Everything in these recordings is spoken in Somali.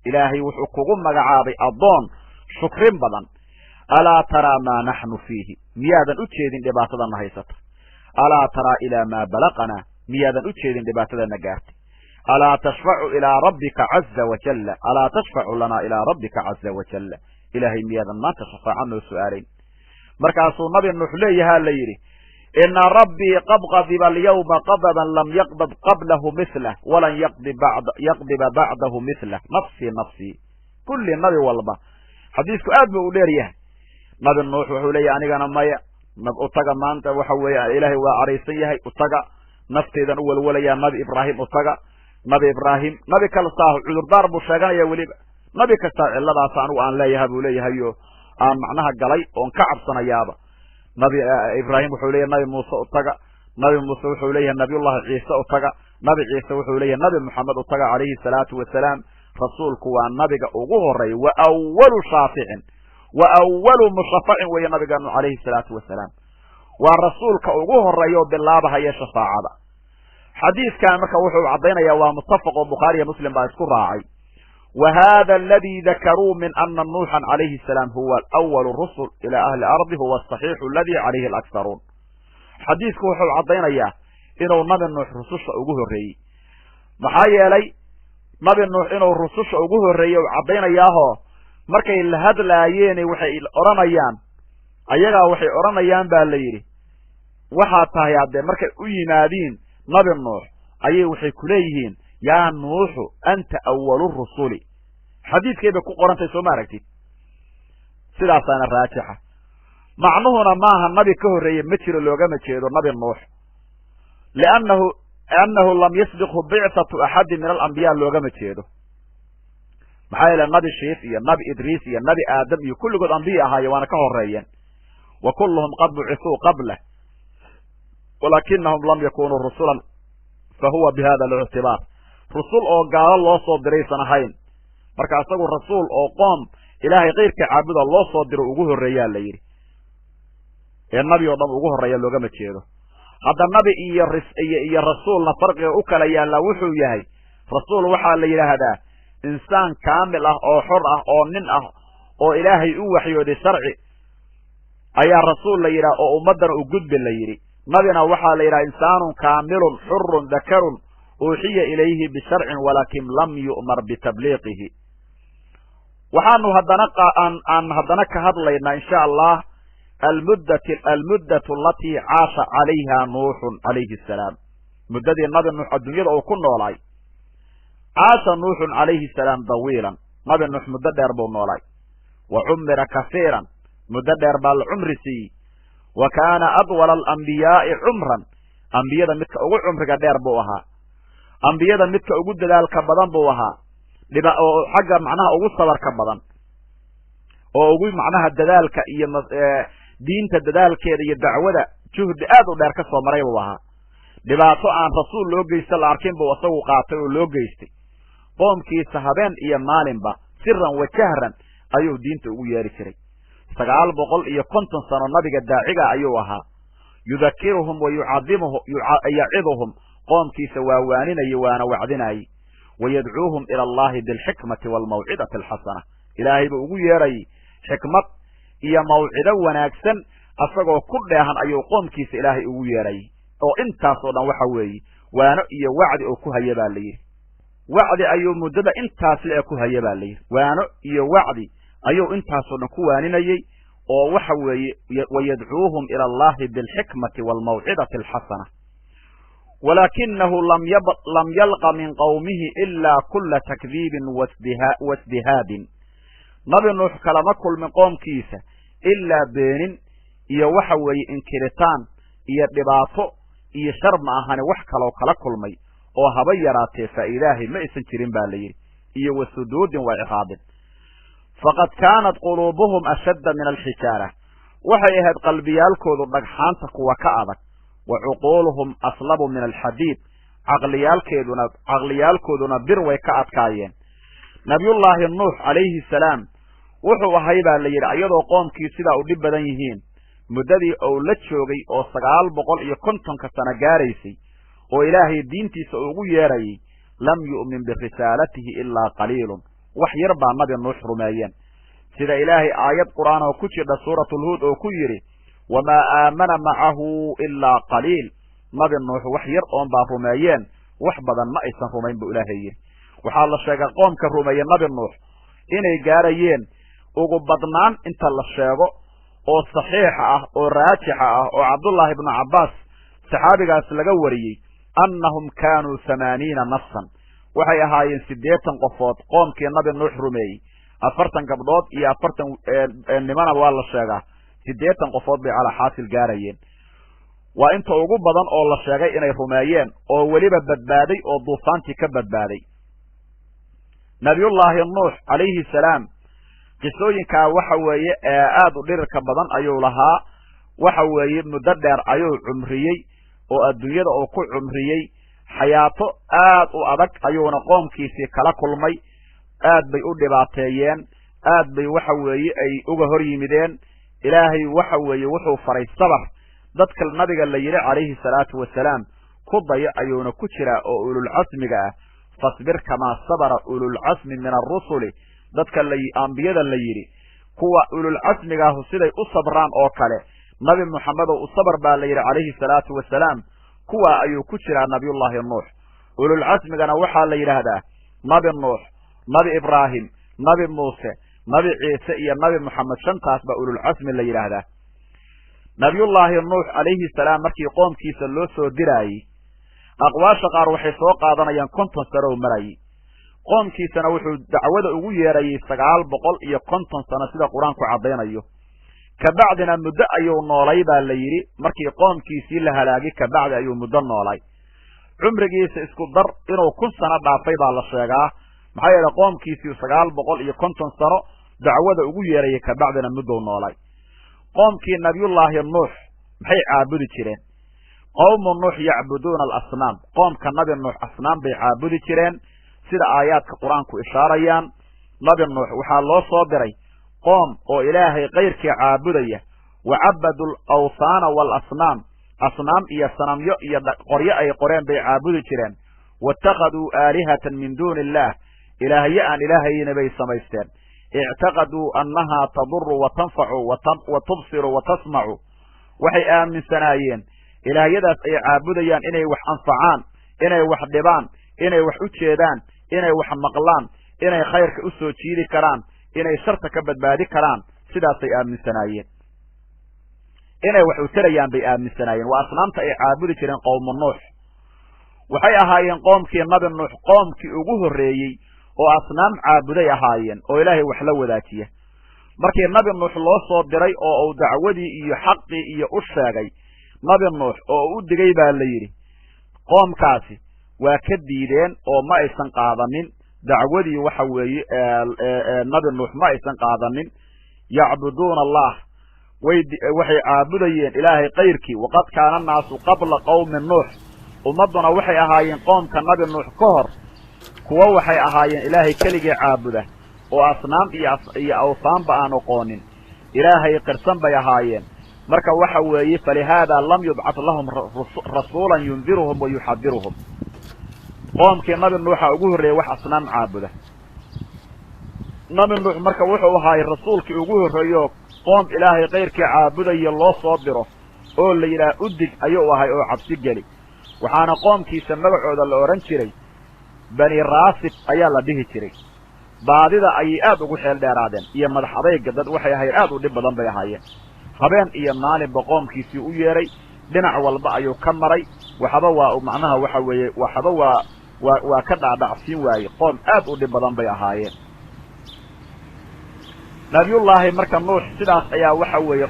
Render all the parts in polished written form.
ilaahay wuxuu kugu magacaabay addoon shukrin badan alaa taraa maa naxnu fiihi miyaadan u jeedin dhibaatadana haysata alaa taraa ilaa maa balaqanaa miyaadan u jeedin dhibaatadana gaartay alaa tashfacu ilaa rabbika caza wajalla alaa tashfacu lanaa ilaa rabbika caza wajalla ilaahay miyaadan maanta shafaaca noo su'aalayn markaasuu nabi nuux leeyahaa la yidhi ina rabbii qad qadiba alyawma qadaban lam yaqdab qablahu mihlah walan yaqdiba bacdahu mihlah nafsii kulli nabi walba xadiisku aad buu u dheer yahay nabi nuux wuxuu leeyahay anigana maya utaga maanta waxa weeye ilaahay waa caraysan yahay utaga nafteedan u walwalayaa nabi ibraahim utaga nabi ibraahim nabi kastaa cudurdaar buu sheeganaya weliba nabi kastaa cilladaas anigu aan leeyahay buu leeyahayo aan macnaha galay oon ka cabsanayaaba nabi ibraahim wuxuu leeyahay nabi muuse utaga nabi muuse wuxuu leeyahay nabiyullahi ciise utaga nabi ciise wuxuu leeyahay nabi moxamed utaga calayhi salaatu wasalaam rasuulku waa nabiga ugu horeeya wa awalu shaaficin wa awalu mushafacin weeye nabigeenu calayhi salaatu wasalaam waa rasuulka ugu horeeya oo bilaabahaya shafaacada xadiiskan marka wuxuu caddaynaya waa muttafaq oo bukhaariya muslim baa isku raacay wa hada aladi dakaruu min ana nuuxan calayhi salaam huwa awalu rusul ila ahli ardi huwa asaxiixu aladi calayhi alakharuun xadiisku wuxuu caddaynayaa inuu nabi nuux rususha ugu horreeyey maxaa yeelay nabi nuux inuu rususha ugu horreeyey u caddaynayaahoo markay la hadlaayeen waxay odhanayaan ayagaa waxay odhanayaan baa la yidhi waxaa tahay haddee markay u yimaadiin nabi nuux ayay waxay ku leeyihiin yaa nuuxu anta awalu rusuli xadiidkay bay ku qorantay soo ma aragtid sidaasaana raajixa macnuhuna maaha nabi ka horreeye ma jiro loogama jeedo nabi nuux liannahu lam yasbiqhu bicatu axadin min alambiya loogama jeedo maxaa yeele nabi shiif iyo nabi idriis iyo nabi aadam iyo kulligood ambiya ahaaye waana ka horeeyeen wa kulluhum qad bucisuu qablah walakinahum lam yakunuu rusulan fa huwa bi hada alictibaar rusul oo gaalo loo soo diraysan ahayn marka isagu rasuul oo qoom ilaahay keyrka caabuda loo soo diro ugu horreeyaa la yidhi ee nabi oo dhan ugu horreeya loogama jeedo hadda nabi iyo rasuulna farqiga u kala yaallaa wuxuu yahay rasuul waxaa la yidhaahdaa insaan kaamil ah oo xor ah oo nin ah oo ilaahay u waxyooday sharci ayaa rasuul la yidhaha oo ummaddana u gudbi la yidhi nabina waxaa la yidhaha insaanun kaamilun xurun dakarun uuxiya ilayhi bisharcin walaakin lam yu'mar bitabliiqihi waxaanu haddana ka hadlaynaa insha allah almuddatu alatii caasha calayha nuuxun calayhi asalaam muddadii nabi nuux adduunyada uu ku noolaay caasha nuuxun calayhi salaam dawiilan nabi nuux muddo dheer buu noolaay wa cumira kasiiran muddo dheer baa la cumri siiyey wa kaana adwala alambiyaa'i cumran ambiyada midka ugu cumriga dheer buu ahaa ambiyada midka ugu dadaalka badan buu ahaa oo xagga macnaha ugu sabarka badan oo ugu macnaha dadaalka iyo diinta dadaalkeeda iyo dacwada juhdi aad u dheer ka soo maray buu ahaa dhibaato aan rasuul loo geysta la arkin buu isagu qaatay oo loo geystay qoomkiisa habeen iyo maalinba siran wa jahran ayuu diinta ugu yeeri jiray 950 sano nabiga daaciga ayuu ahaa yudakiruhum wa yaciduhum qoomkiisa waa waaninaya waana wacdinayay wayadcuuhum ila allahi bilxikmati waalmawcidati alxasana ilaahay buu ugu yeerayay xikmad iyo mawcido wanaagsan asagoo ku dheehan ayuu qoomkiisa ilaahay ugu yeerayay oo intaasoo dhan waxa weeye waano iyo wacdi oo ku haya baa la yidhi wacdi ayuu muddada intaas le ku haya baa la yidhi waano iyo wacdi ayuu intaasoo dhan ku waaninayey oo waxa weeye wayadcuuhum ila allahi bilxikmati waalmawcidati alxasana walakinahu lam yalqa min qawmihi ila kula takdiibin wasdihaadin nabi nuux kalama kulmin qoomkiisa ilaa beenin iyo waxa weeye inkiritaan iyo dhibaato iyo shar ma ahani wax kaloo kala kulmay oo haba yaraatee faa'iidaahay ma aysan jirin baa la yidhi iyo wasuduudin wa ciqaabin faqad kaanat quluubuhum ashadda min alxijaara waxay ahayd qalbiyaalkoodu dhagxaanta kuwa ka adag wa cuquuluhum aslabu min alxadiid caqliyaalkooduna bir way ka adkaayeen nabiyullaahi nuux calayhi salaam wuxuu ahay baa la yidhi iyadoo qoomkii sidaa u dhib badan yihiin muddadii ou la joogay oo 950 sano gaaraysay oo ilaahay diintiisa ugu yeerayay lam yu'min birisaalatihi ilaa qaliilun وحير با نبي نوح رميين سيدا إلهي آيات قرآن وكتشد سورة الهود وكيري وما آمن معه إلا قليل نبي نوح وحير أون با رميين وحبدا ما إيسان رميين بإلهي وحال الشيخ قوم كرميين نبي نوح إني جاريين وقبضنان انت الشيخ oo saxiix ah oo raajix ah oo Abdullah ibn Abbas saxaabigaas laga wariyay annahum kaanu 80 nafsan waxay ahaayeen 80 qofood qoomkii nabi nuux rumeeyay 40 gabdhood iyo 40 nimana waa la sheegaa 80 qofood bay ala xaasil gaarayeen waa inta ugu badan oo la sheegay inay rumeeyeen oo waliba badbaaday oo duufaantii ka badbaaday nabiyullaahi nuux alayhi salaam qisooyinka waxa weeye aad u dhirka badan ayuu lahaa waxa weeye muddo dheer ayuu cumriyay oo adduunyada uu ku cumriyay xayaato aad u adag ayuuna qoomkiisii kala kulmay aad bay u dhibaateeyeen aad bay waxa weeye ay uga hor yimideen ilaahay waxa weeye wuxuu faray sabar dadka nabiga la yiri calayhi salaatu wasalaam ku daya ayuuna ku jira oo ulul casmiga ah fasbir kama sabara ulul casmi min ar-rusuli dadka anbiyada la yiri kuwa ulul casmiga ah siday u sabraan oo kale nabi muhammad oo sabr baa la yiri calayhi salaatu wasalaam kuwa ayuu ku jira nabiyullaahi nuux ulul casmigana waxa la yiraahdaa nabi nuux nabi ibraahim nabi muuse nabi ciise iyo nabi muhammad shantaas ba ulul casmi la yiraahdaa nabiyullaahi nuux calayhi salaam markii qoomkiisa loo soo diray aqwaasha qaar waxay soo qaadanayaan 50 sano maray qoomkiisana wuxuu dacwada ugu yeerayay 950 sano sida quraanku cadeynayo kabacdina muddo ayuu noolay baa la yiri markii qoomkiisii la halaagay kabacdi ayuu muddo noolay cumrigiisa isku dar inuu 1000 sano dhaafay baa la sheegaa maxay yeelay qoomkiisii 950 sano dacwada ugu yeerayay kabacdina muddo noolay qoomkii nabiyullaahi nuux maxay caabudi jireen qawm nuux yacbuduuna al-asnaam qoomka nabi nuux asnaam bay caabudi jireen sida aayaadka quraanku ishaarayaan nabi nuux waxa loo soo diray qoom oo ilaahay qeyrkii caabudaya wa'abadu al-awthana wal-asnaam asnaam iyo sanamyo iyo qoryo ay qoreen bay caabudi jireen wattaqadu aalihatan min duunillah ilaahiya aan ilaahayna bay samaysteen i'taqadu annaha tadurru wa tanfa'u wa tubsiru wa tasma'u waxay aaminsanaayeen ilaahiyadaas ay caabudayaan inay wax anfacaan inay wax dhibaan inay wax u jeedaan inay wax maqlaan inay khayrka u soo jiidi karaan inay sharta ka badbaadi karaan sidaas ay aaminsanaayeen inay wax u tarayaan bay aaminsanaayeen waa asnaamta ay caabudi jireen qowm nuux waxay ahaayeen qoomkii nabi nuux qoomkii ugu horeeyay oo asnaam caabuday ahaayeen oo ilaahay wax la wadaajiya markii nabi nuux loo soo diray oo uu dacwadii iyo xaqii iyo u sheegay nabi nuux oo u digay baa la yiri qoomkaasi waa ka diideen oo ma aysan qaadanin dacwadii waxa weeye nabi nuux ma aysan qaadanin yacbuduuna allah waxay caabudayeen ilaahay qeyrkii waqad kaana naasu qabla qawmi nuux ummaduna waxay ahaayeen qoomka nabi nuux ka hor kuwa waxay ahaayeen ilaahay keligii caabuda oo asnaam iyo awthaanba aan aqoonin ilaahay qirsan bay ahaayeen marka waxa weeye falihaada lam yub'ath lahum rasuulan yunziruhum wa yuhadiruhum qoomkii nabi nuux ugu horeeyay wax asnaam caabuda nabi nuux marka wuxuu ahaay rasuulkii ugu horeeyo qoom ilaahay qeyrkii caabudaya loo soo diro oo la yiraahdo udig ayuu ahaay oo cabsi gali waxaana qoomkiisa magacooda la oran jiray bani raasib ayaa la dhihi jiray baadida ay aad ugu xeel dheeraadeen iyo madax adayga dad waxay ahayd aad u dhib badan bay ahaayeen habeen iyo maalin qoomkiisii u yeeray dhinac walba ayuu ka maray waxaba waa macnaha waxa weeye waxaba waa ka dhaadhacsiin waayay qoom aad u dhib badan bay ahaayeen nabiyullaahi marka nuux sidaas ayaa waxa weeye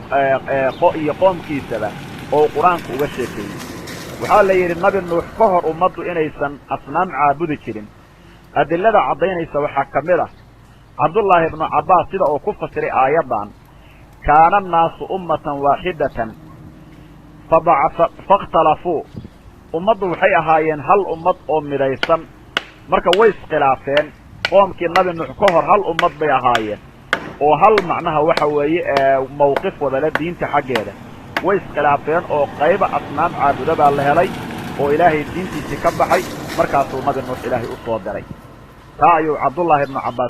iyo qoomkiisaba oo quraanku uga sheekeeyay waxaa la yiri nabi nuux ka hor ummaddu inaysan asnaam caabudi jirin adillada cadaynaysa waxaa kamid ah Abdullah ibn Abbas sida oo ku fasiray aayadan kaana naasu ummatan waahidatan faqtalafu ummaddu waxay ahaayeen hal ummad oo midaysan marka way iskhilaafeen qoomkii nabi nuux ka hor hal ummad bay ahaayeen oo hal macnaha waxa weeye mowqif wada diinta xageeda way iskhilaafeen oo qayb asnaam caabuda baa la helay oo ilaahay diintiisa ka baxay markaas uu nabi nuux ilaahay u soo diray taa ayuu Abdullah ibn Abbas